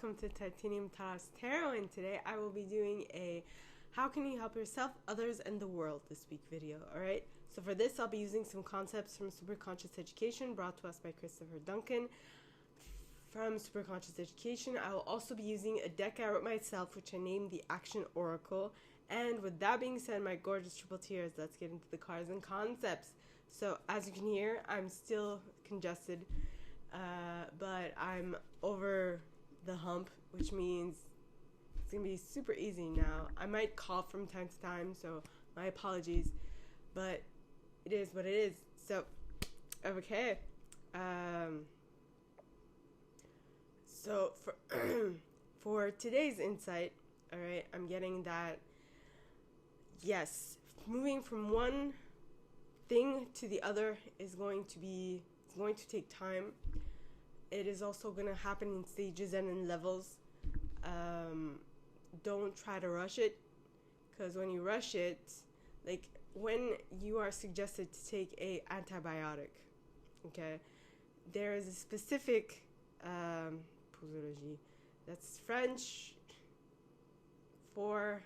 welcome to titaniumtalarstarot, and today I will be doing a how can you help yourself, others, and the world this week video, alright? So for this I'll be using some concepts from Superconscious Education brought to us by Chris Duncan from Superconscious Education. I will also be using a deck I wrote myself which I named the Action Oracle, and with that being said, my gorgeous triple tears, let's get into the cards and concepts. So as you can hear, I'm still congested, but I'm over the hump, which means it's gonna be super easy now. I might cough from time to time, so my apologies, but it is what it is. So okay, so for for today's insight, all right, I'm getting that yes, moving from one thing to the other is going to take time. It is also going to happen in stages and in levels. Don't try to rush it, because when you rush it, like when you are suggested to take a antibiotic, okay, there is a specific posologie, that's French for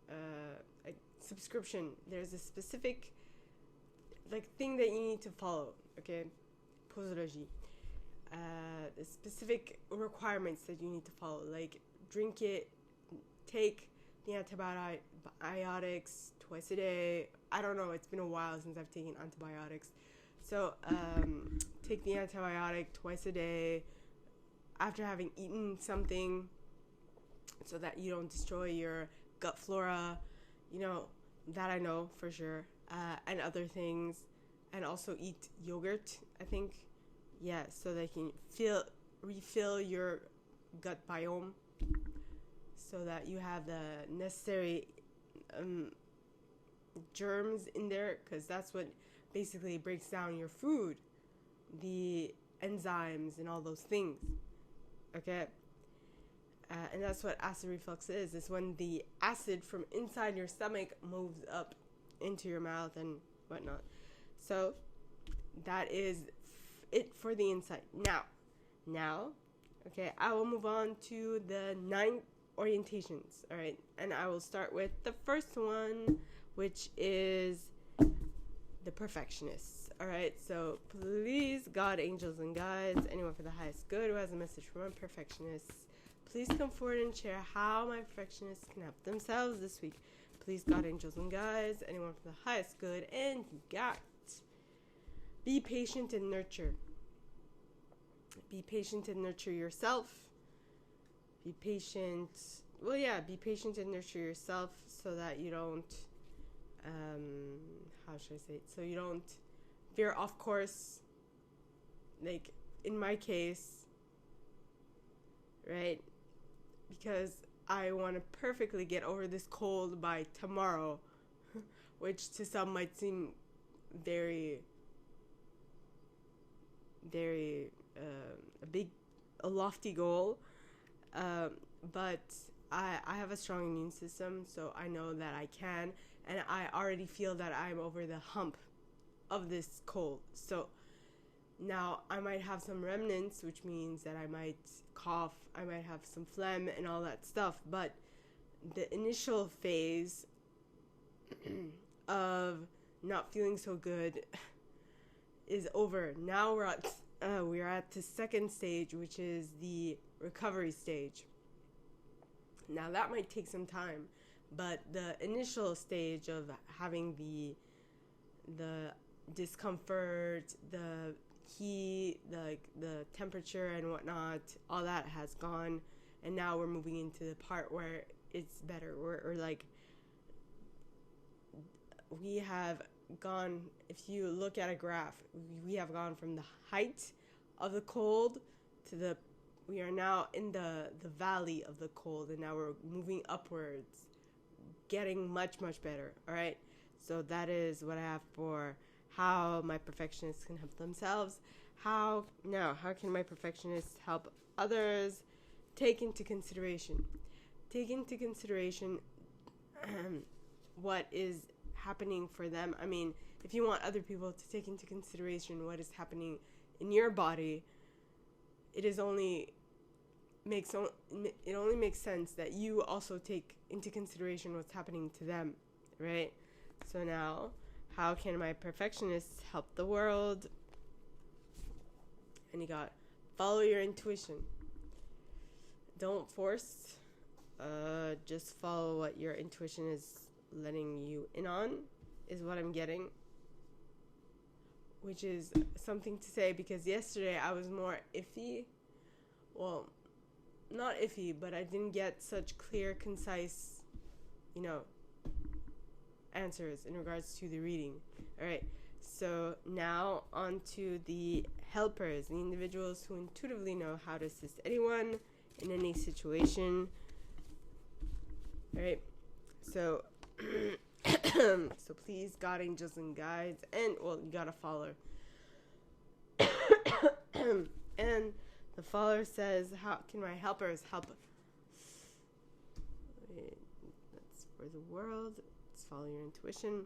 a subscription. There's a specific thing that you need to follow, okay, posologie. The specific requirements that you need to follow, like drink it, take the antibiotics twice a day. I don't know, it's been a while since I've taken antibiotics. So take the antibiotic twice a day after having eaten something, so that you don't destroy your gut flora, you know, that I know for sure, and other things. And also eat yogurt, I think. Yeah, so they can refill your gut biome, so that you have the necessary germs in there, because that's what basically breaks down your food, the enzymes and all those things, okay? And that's what acid reflux is. It's when the acid from inside your stomach moves up into your mouth and whatnot. So that is it for the insight. Now, okay, I will move on to the 9 orientations, all right? And I will start with the first one, which is the perfectionists, all right? So please, God, angels, and guides, anyone for the highest good who has a message from my perfectionists, please come forward and share how my perfectionists can help themselves this week. Please, God, angels, and guides, anyone for the highest good, and you got be patient and nurture. Be patient and nurture yourself. Be patient. Well, yeah, be patient and nurture yourself, so that you don't, how should I say it? So you don't veer off course. Like in my case, right? Because I want to perfectly get over this cold by tomorrow, which to some might seem very a lofty goal, but I have a strong immune system, so I know that I can, and I already feel that I'm over the hump of this cold. So now I might have some remnants, which means that I might cough, I might have some phlegm and all that stuff, but the initial phase of not feeling so good is over. Now we're at the second stage, which is the recovery stage. Now that might take some time, but the initial stage of having the discomfort, the heat, the temperature and whatnot, all that has gone, and now we're moving into the part where it's better. We're like, we have gone, if you look at a graph, we have gone from the height of the cold to we are now in the valley of the cold, and now we're moving upwards, getting much better. All right, so that is what I have for how my perfectionists can help themselves. How can my perfectionists help others? Take into consideration what is happening for them. I mean, if you want other people to take into consideration what is happening in your body, it is only only makes sense that you also take into consideration what's happening to them, right? So now, how can my perfectionists help the world? And you got, follow your intuition. Don't force. Just follow what your intuition is letting you in on, is what I'm getting. Which is something to say, because yesterday I was more iffy. Well, not iffy, but I didn't get such clear, concise, answers in regards to the reading. Alright, so now on to the helpers, the individuals who intuitively know how to assist anyone in any situation. Alright, so so please, God, angels, and guides, and, well, you gotta follow. And the follower says, how can my helpers help? That's for the world. Let's follow your intuition.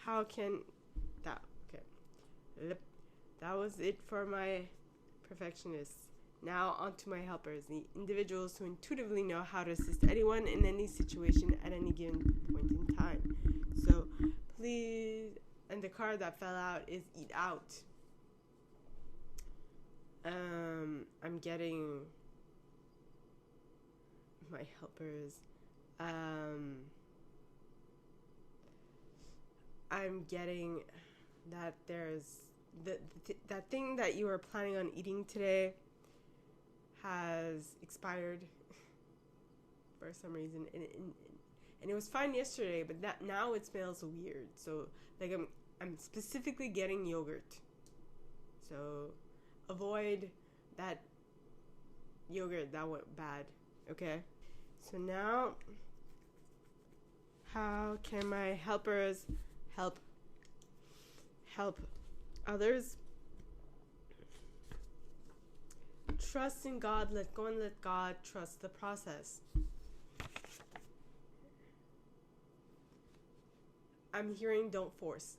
How can that? Okay. That was it for my perfectionists. Now on to my helpers, the individuals who intuitively know how to assist anyone in any situation at any given point in time. So please, and the card that fell out is Eat Out. I'm getting my helpers. I'm getting that there's that thing that you were planning on eating today has expired for some reason, and it was fine yesterday, but now it smells weird. So like I'm specifically getting yogurt. So avoid that yogurt that went bad. Okay. So now, how can my helpers help others? Trust in God, let go and let God, trust the process. I'm hearing don't force,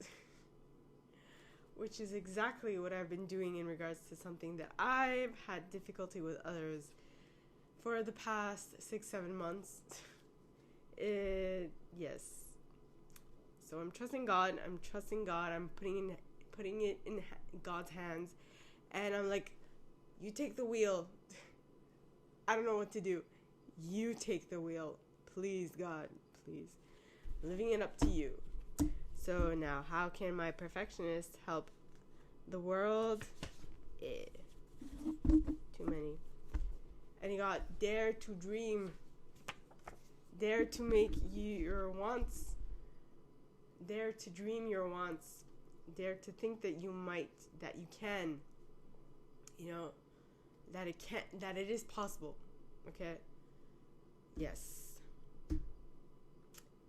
which is exactly what I've been doing in regards to something that I've had difficulty with others for the past 6-7 months. Yes. So I'm trusting God. I'm putting it in God's hands, and I'm like, you take the wheel. I don't know what to do. You take the wheel. Please, God, please. Leaving it up to you. So now, how can my perfectionist help the world? Too many. And you got dare to dream. Dare to make your wants. Dare to dream your wants. Dare to think that you can. That it is possible. Okay? Yes.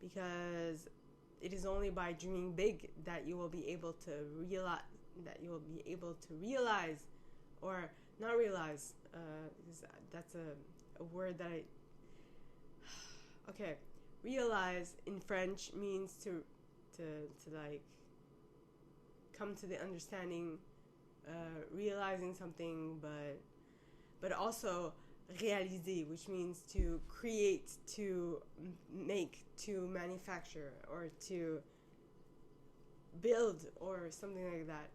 Because it is only by dreaming big that you will be able to realize, or not realize, because that's a word that okay, realize in French means to like come to the understanding, realizing something, but also réaliser, which means to create, to make, to manufacture, or to build, or something like that.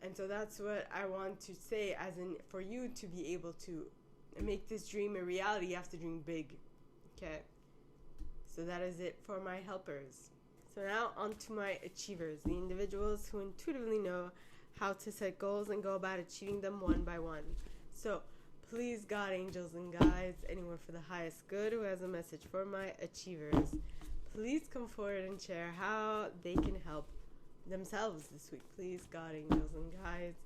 And so that's what I want to say, as in, for you to be able to make this dream a reality, you have to dream big. Okay? So that is it for my helpers. So now on to my achievers, the individuals who intuitively know how to set goals and go about achieving them one by one. So please, God, angels, and guides, anyone for the highest good who has a message for my achievers, please come forward and share how they can help themselves this week. Please, God, angels, and guides,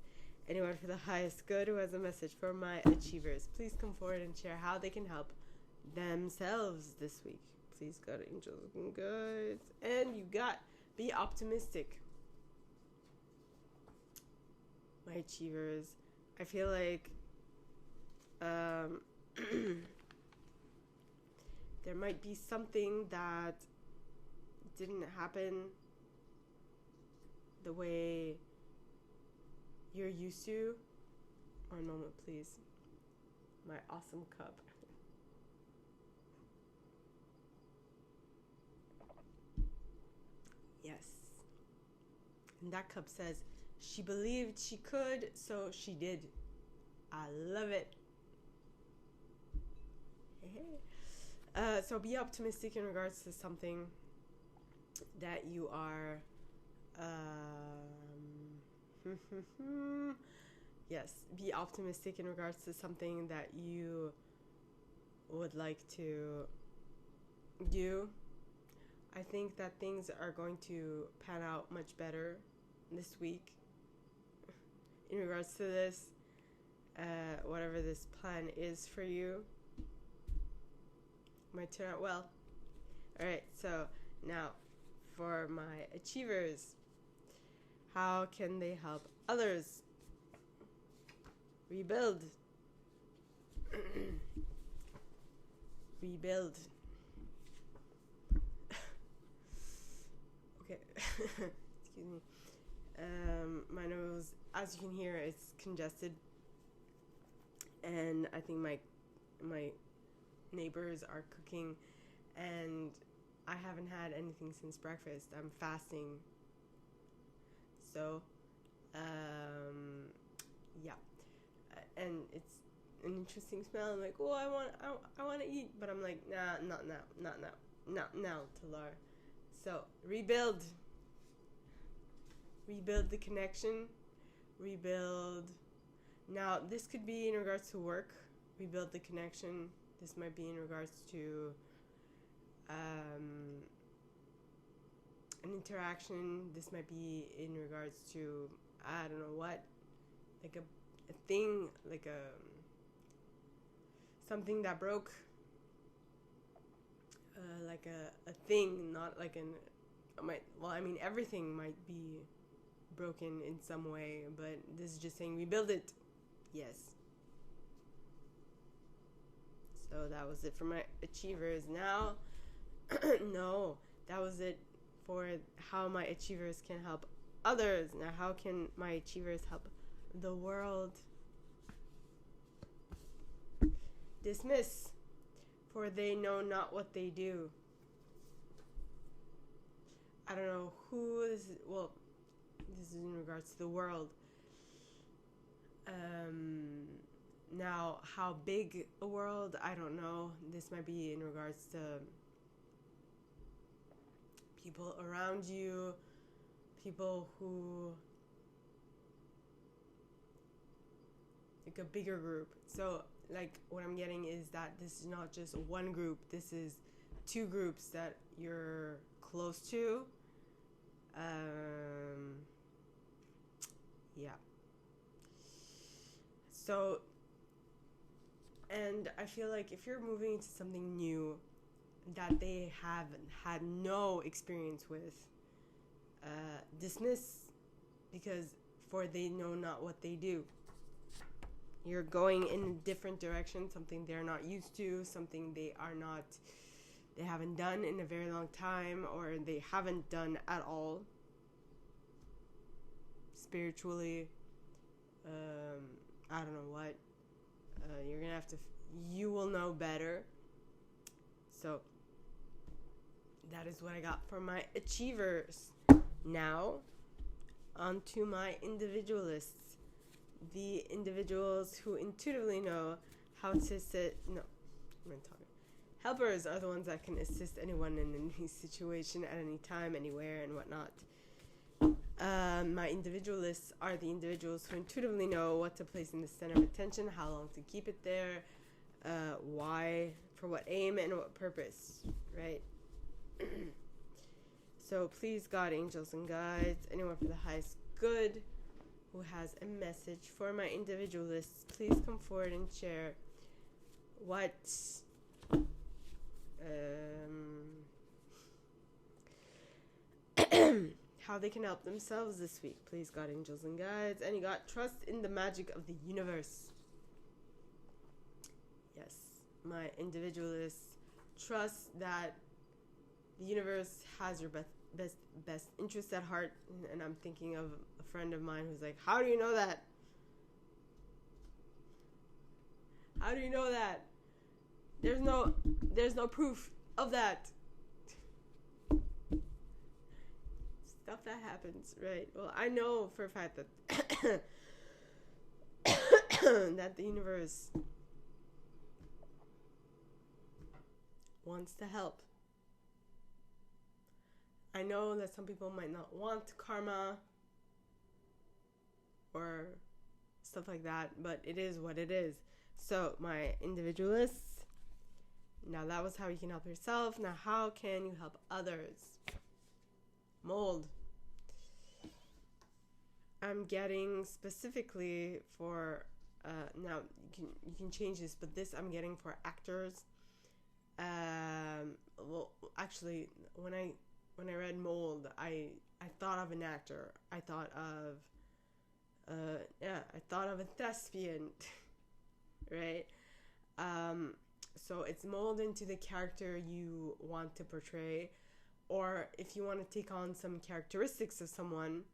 anyone for the highest good who has a message for my achievers, please come forward and share how they can help themselves this week. Please, God, angels, and guides. And you got, be optimistic. My achievers, I feel like there might be something that didn't happen the way you're used to. One moment, please. my awesome cup. Yes. And that cup says, she believed she could, so she did. I love it. So be optimistic in regards to something that you are yes, be optimistic in regards to something that you would like to do. I think that things are going to pan out much better this week in regards to this, whatever this plan is for you. Might turn out well. Alright, so now for my achievers, how can they help others rebuild? Rebuild. Okay. Excuse me. My nose, as you can hear, it's congested, and I think my neighbors are cooking, and I haven't had anything since breakfast. I'm fasting, so yeah, and it's an interesting smell. I'm like, oh, I want to eat, but I'm like, nah, not now, Talar. So rebuild the connection, rebuild. Now this could be in regards to work. Rebuild the connection. This might be in regards to an interaction. This might be in regards to, I don't know what, like a thing, like something that broke, like a thing, not like everything might be broken in some way, but this is just saying rebuild it. Yes. So that was it for my achievers. Now, no, that was it for how my achievers can help others. Now, how can my achievers help the world? Dismiss, for they know not what they do. I don't know who this is. Well, this is in regards to the world. Now, how big a world, I don't know. This might be in regards to people around you, people who, like a bigger group. So, like, what I'm getting is that this is not just one group. This is two groups that you're close to. Yeah. So, and I feel like if you're moving into something new that they haven't had no experience with, dismiss, because for they know not what they do. You're going in a different direction, something they're not used to, something they haven't done in a very long time, or they haven't done at all spiritually. I don't know what. You're gonna have to, you will know better. So that is what I got for my achievers. Now, on to my individualists. The individuals who intuitively know how to helpers are the ones that can assist anyone in any situation at any time, anywhere, and whatnot. My individualists are the individuals who intuitively know what to place in the center of attention, how long to keep it there, why, for what aim, and what purpose, right? So please, God, angels, and guides, anyone for the highest good who has a message for my individualists, please come forward and share what how they can help themselves this week. Please, God, angels, and guides. And you got trust in the magic of the universe. Yes, my individualists, trust that the universe has your best interest at heart. And I'm thinking of a friend of mine who's like, how do you know that? How do you know that? There's no proof of that. Stuff that happens, right? Well, I know for a fact that that the universe wants to help. I know that some people might not want karma or stuff like that, but it is what it is. So, my individualists, now that was how you can help yourself. Now, how can you help others? Mold. I'm getting specifically for now you can change this, but this I'm getting for actors. Well, actually, when I read mold, I thought of an actor. I thought of a thespian, right? So it's mold into the character you want to portray, or if you want to take on some characteristics of someone,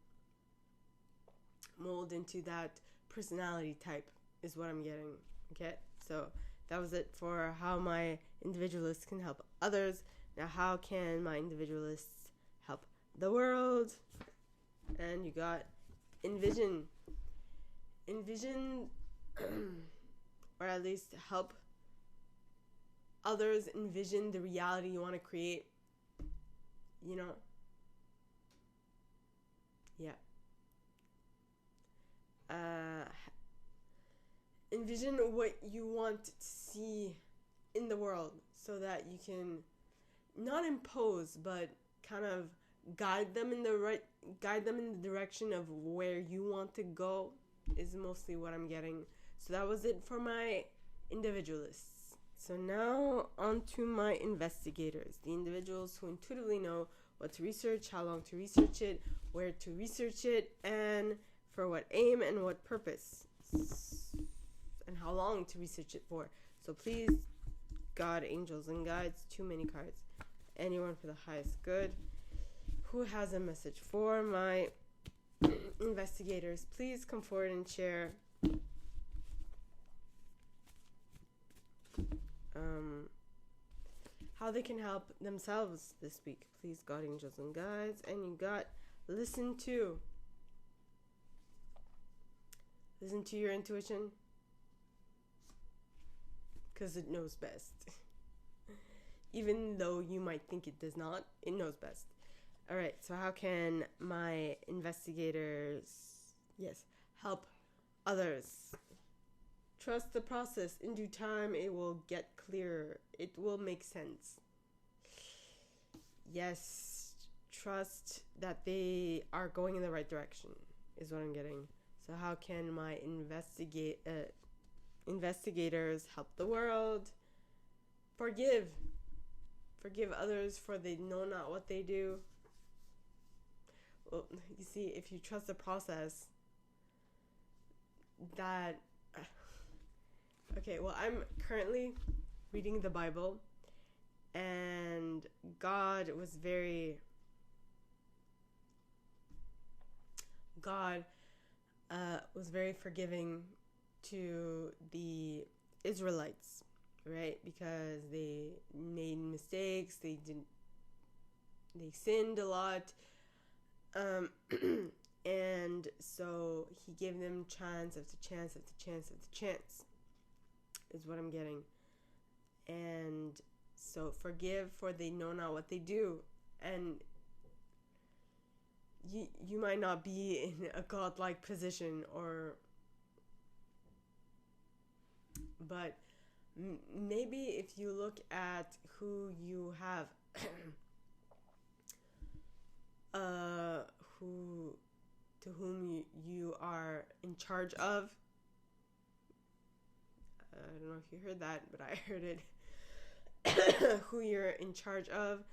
mold into that personality type is what I'm getting. Okay, so that was it for how my individualists can help others. Now, how can my individualists help the world? And you got envision, or at least help others envision the reality you want to create. You know? Yeah. Envision what you want to see in the world so that you can not impose, but kind of guide them in the direction of where you want to go is mostly what I'm getting. So that was it for my individualists. So now on to my investigators, the individuals who intuitively know what to research, how long to research it, where to research it, and for what aim and what purpose, and how long to research it for. So please, God, angels, and guides, too many cards. Anyone for the highest good. Who has a message for my investigators? Please come forward and share. How they can help themselves this week. Please, God, angels, and guides. And you got listen to your intuition, because it knows best. Even though you might think it does not, it knows best. All right, so how can my investigators, help others? Trust the process. In due time, it will get clearer. It will make sense. Yes, trust that they are going in the right direction is what I'm getting. So how can my investigators help the world? Forgive others, for they know not what they do. Well, you see, if you trust the process, that... Okay, well, I'm currently reading the Bible, and God was very forgiving to the Israelites, right? Because they made mistakes, they sinned a lot, and so he gave them chance after chance after chance after chance, is what I'm getting. And so forgive, for they know not what they do. And you might not be in a godlike position, but maybe if you look at who you have to whom you are in charge of. I don't know if you heard that, but I heard it. Who you're in charge of.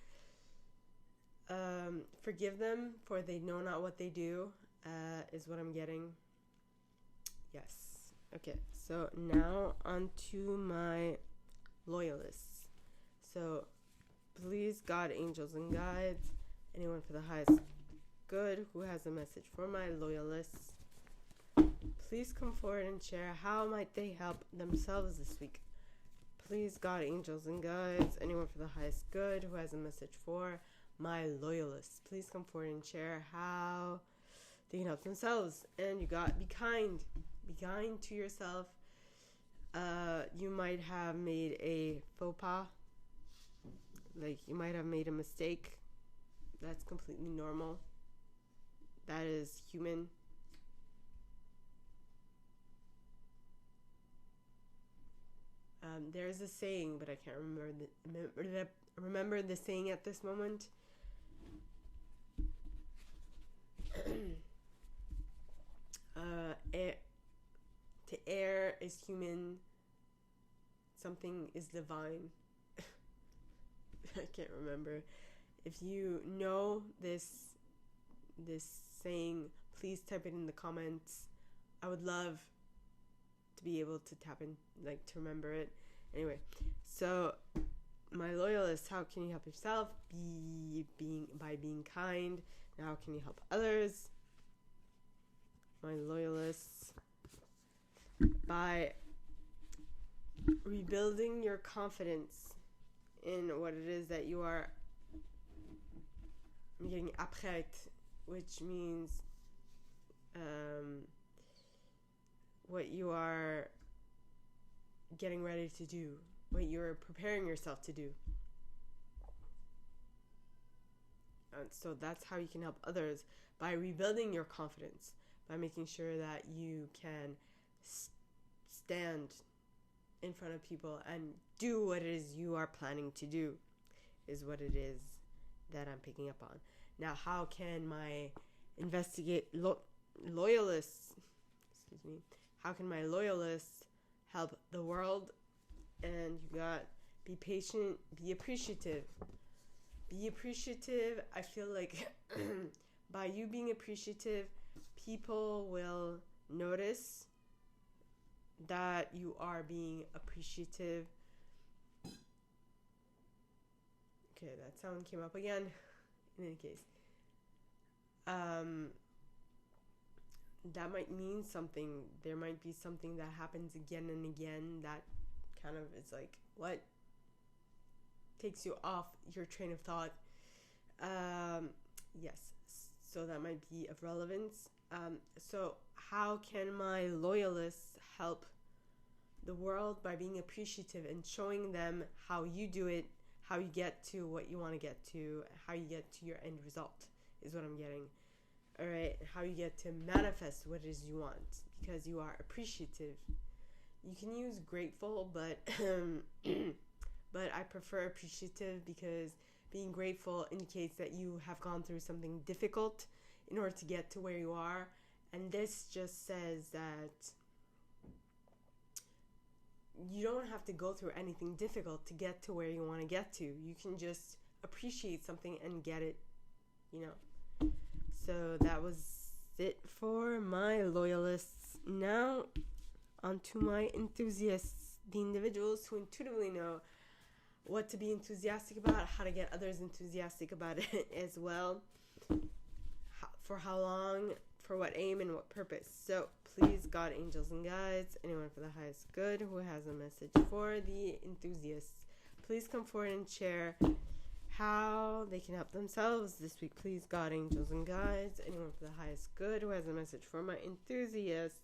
Forgive them, for they know not what they do, is what I'm getting. Yes. Okay, so now on to my loyalists. So please, God, angels, and guides, anyone for the highest good who has a message for my loyalists, please come forward and share how might they help themselves this week. Please, God, angels, and guides, anyone for the highest good who has a message for my loyalists, please come forward and share how they can help themselves. And you got, be kind to yourself. You might have made a faux pas, like you might have made a mistake. That's completely normal. That is human. There's a saying, but I can't remember the saying at this moment. To err is human. Something is divine. I can't remember. If you know this saying, please type it in the comments. I would love to be able to tap in, like, to remember it. Anyway, so my loyalists, how can you help yourself? By being kind. Now, how can you help others? My loyalists, by rebuilding your confidence in what it is that you are. I'm getting apprête, which means what you are getting ready to do, what you're preparing yourself to do. And so that's how you can help others, by rebuilding your confidence, by making sure that you can stand in front of people and do what it is you are planning to do, is what it is that I'm picking up on. Now, how can my loyalists, how can my loyalists help the world? And you got, be patient, be appreciative. Be appreciative. I feel like by you being appreciative, people will notice that you are being appreciative. Okay, that sound came up again. In any case, that might mean something. There might be something that happens again and again that kind of is like, what? Takes you off your train of thought. Yes, so that might be of relevance. So how can my loyalists help the world? By being appreciative and showing them how you do it, how you get to what you want to get to, how you get to your end result is what I'm getting. All right, how you get to manifest what it is you want, because you are appreciative. You can use grateful, but but I prefer appreciative, because being grateful indicates that you have gone through something difficult in order to get to where you are. And this just says that you don't have to go through anything difficult to get to where you want to get to. You can just appreciate something and get it, you know. So that was it for my loyalists. Now, on to my enthusiasts, the individuals who intuitively know what to be enthusiastic about, how to get others enthusiastic about it as well, for how long, for what aim, and what purpose. So please, God, angels, and guides, anyone for the highest good who has a message for the enthusiasts, please come forward and share how they can help themselves this week. Please, God, angels, and guides, anyone for the highest good who has a message for my enthusiasts.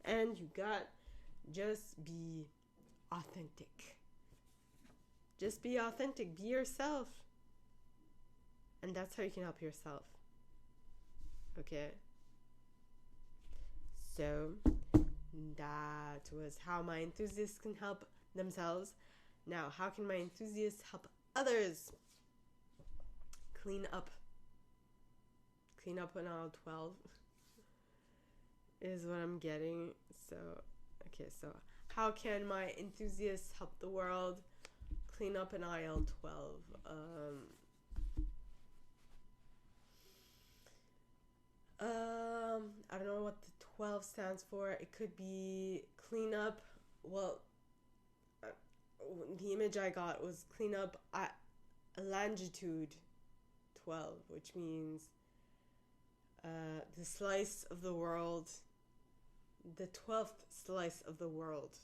And you got, just be authentic. Just be authentic. Be yourself. And that's how you can help yourself. Okay? So, that was how my enthusiasts can help themselves. Now, how can my enthusiasts help others? Clean up. Clean up on aisle 12 is what I'm getting. So, okay, so how can my enthusiasts help the world? Clean up in aisle 12. I don't know what the 12 stands for. It could be clean up. Well, the image I got was clean up at longitude 12, which means the slice of the world the 12th slice of the world.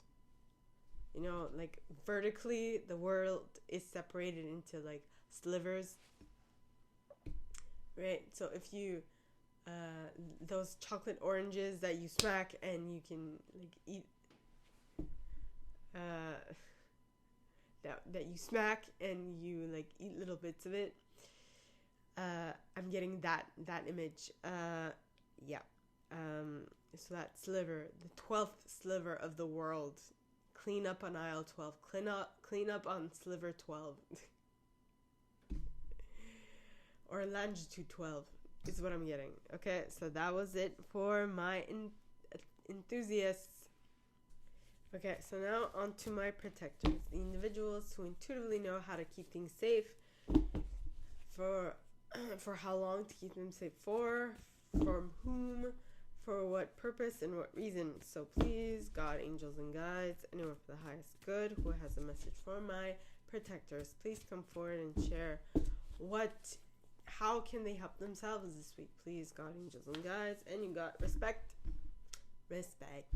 You know, like vertically, the world is separated into like slivers, right? So if you, those chocolate oranges that you smack and you can like eat, that you smack and you like eat little bits of it. I'm getting that image. Yeah. So that sliver, the 12th sliver of the world. Clean up on aisle 12. Clean up on sliver 12. Or longitude 12 is what I'm getting. Okay, so that was it for my enthusiasts. Okay, so now on to my protectors. The individuals who intuitively know how to keep things safe. For how long to keep them safe for, from whom, for what purpose and what reason. So please, God, angels, and guides, anyone for the highest good who has a message for my protectors, please come forward and share how can they help themselves this week. Please, God, angels, and guides. And you got respect. Respect.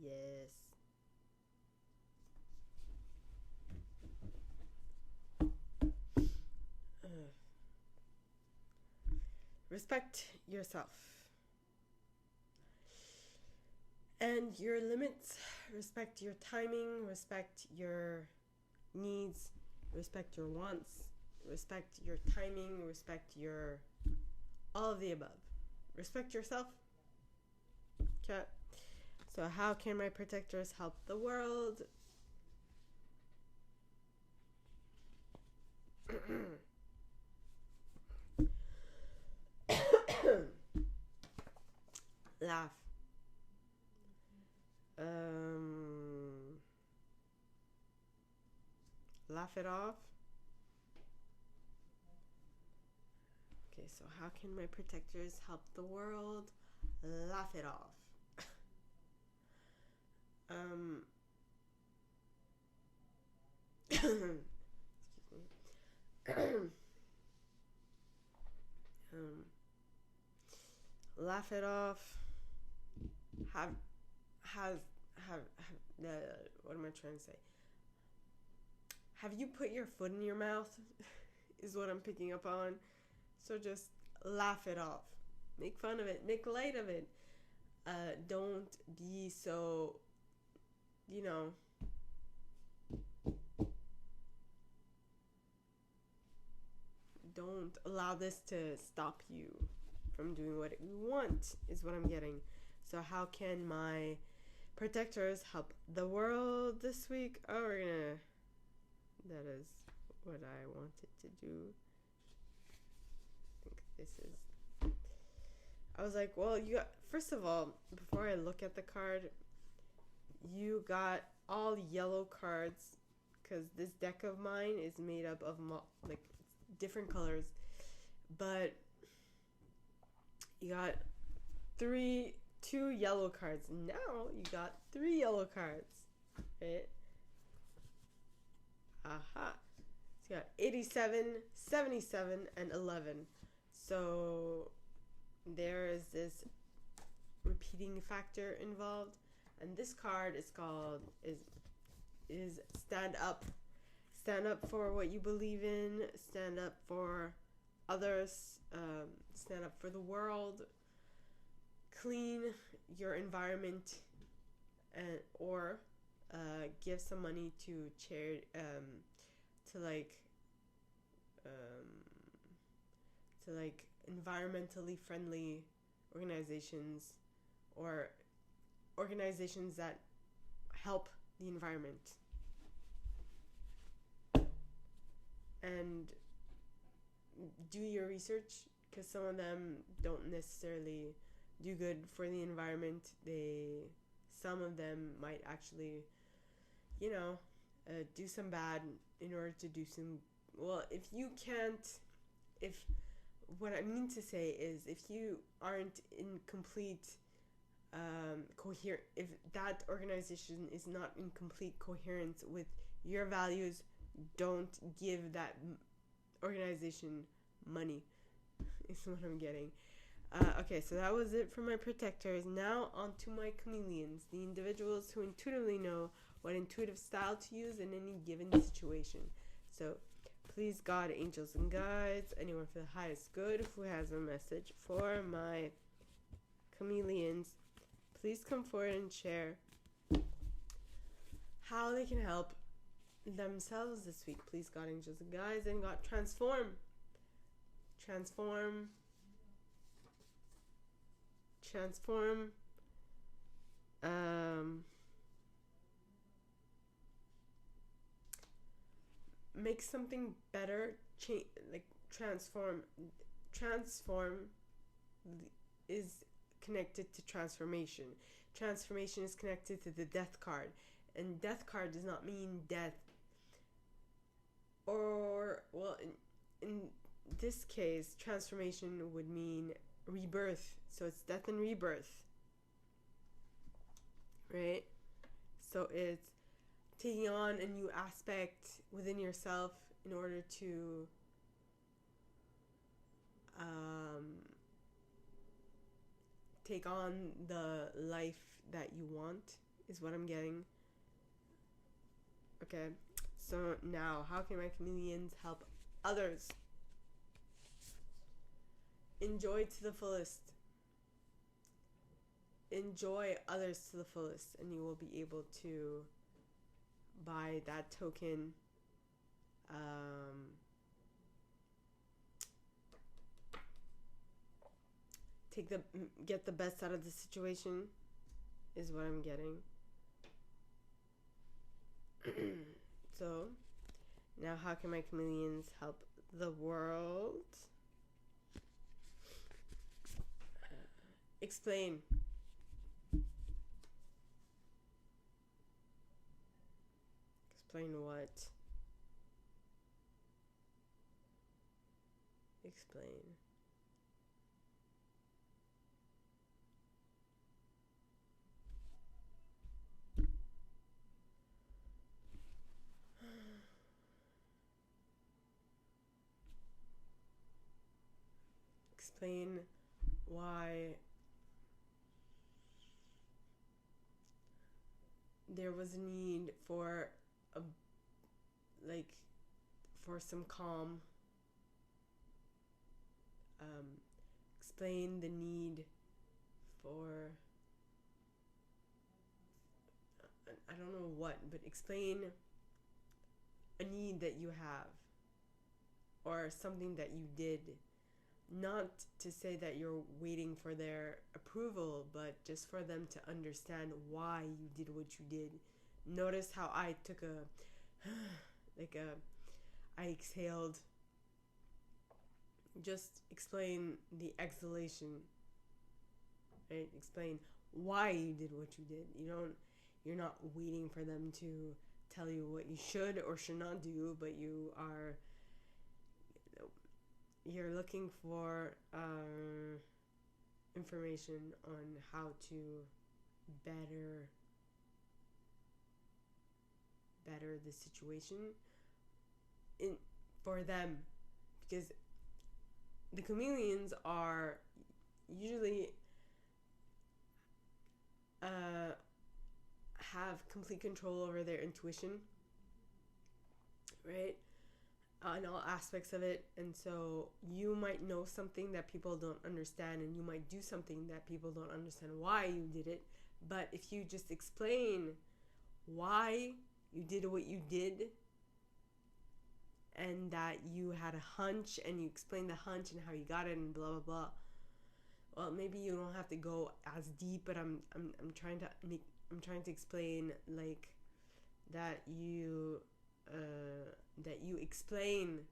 Yes. Respect yourself and your limits. Respect your timing. Respect your needs. Respect your wants. Respect your timing. Respect your all of the above. Respect yourself. Okay. So how can my protectors help the world? Laugh. Laugh it off. Okay, so how can my protectors help the world? Laugh it off. Excuse me. Laugh it off. What am I trying to say? Have you put your foot in your mouth? Is what I'm picking up on. So just laugh it off. Make fun of it. Make light of it. Don't be so, don't allow this to stop you from doing what you want, is what I'm getting. So how can my protectors help the world this week? That is what I wanted to do. I think this is, I was like, well, first of all, before I look at the card, you got all yellow cards, because this deck of mine is made up of different colors, but you got two yellow cards. Now you got 3 yellow cards, right? Aha. So you got 87, 77, and 11. So there is this repeating factor involved, and this card is called is stand up. Stand up for what you believe in. Stand up for others. Stand up for the world. Clean your environment, or give some money to charity, to environmentally friendly organizations, or organizations that help the environment. And do your research, because some of them don't necessarily do good for the environment. Some of them might actually, do some bad in order to do some. Well, what I mean to say is, if you aren't in complete if that organization is not in complete coherence with your values, don't give that organization money is what I'm getting. Okay, so that was it for my protectors. Now on to my chameleons, the individuals who intuitively know what intuitive style to use in any given situation. So please, God, angels, and guides, anyone for the highest good who has a message for my chameleons, please come forward and share how they can help themselves this week. Please, God, angels, and guides, and God, transform, make something better, transform is connected to transformation. Transformation is connected to the death card, and death card does not mean death, or, well, in this case, transformation would mean rebirth. So it's death and rebirth, right? So it's taking on a new aspect within yourself in order to take on the life that you want, is what I'm getting. Okay, so now how can my chameleons help others? Enjoy to the fullest. Enjoy others to the fullest, and you will be able to buy that token. Get the best out of the situation, is what I'm getting. So now how can my chameleons help the world? Explain. Explain what? Explain. Explain why there was a need for for some calm. Explain the need for, I don't know what, but explain a need that you have or something that you did. Not to say that you're waiting for their approval, but just for them to understand why you did what you did. Notice how I took I exhaled. Just explain the exhalation, right? Explain why you did what you did. You're not waiting for them to tell you what you should or should not do, but you're looking for information on how to better the situation for them, because the chameleons are usually have complete control over their intuition, right? On all aspects of it. And so you might know something that people don't understand, and you might do something that people don't understand why you did it. But if you just explain why you did what you did, and that you had a hunch, and you explain the hunch and how you got it and blah blah blah, well, maybe you don't have to go as deep, but I'm trying to explain that you explain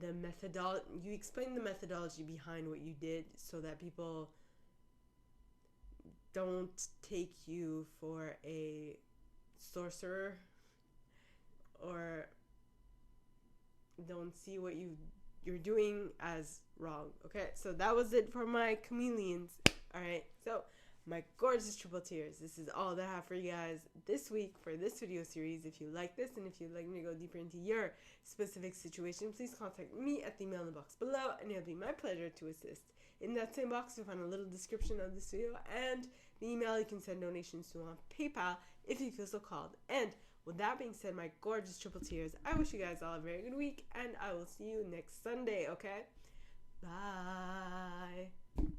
the methodology behind what you did, so that people don't take you for a sorcerer or don't see what you're doing as wrong. Okay, so that was it for my chameleons. All right, so my gorgeous triple tears, this is all that I have for you guys this week for this video series. If you like this and if you'd like me to go deeper into your specific situation, please contact me at the email in the box below, and it'll be my pleasure to assist. In that same box, you'll find a little description of this video and the email you can send donations to on PayPal if you feel so called. And with that being said, my gorgeous triple tears, I wish you guys all a very good week, and I will see you next Sunday, okay? Bye.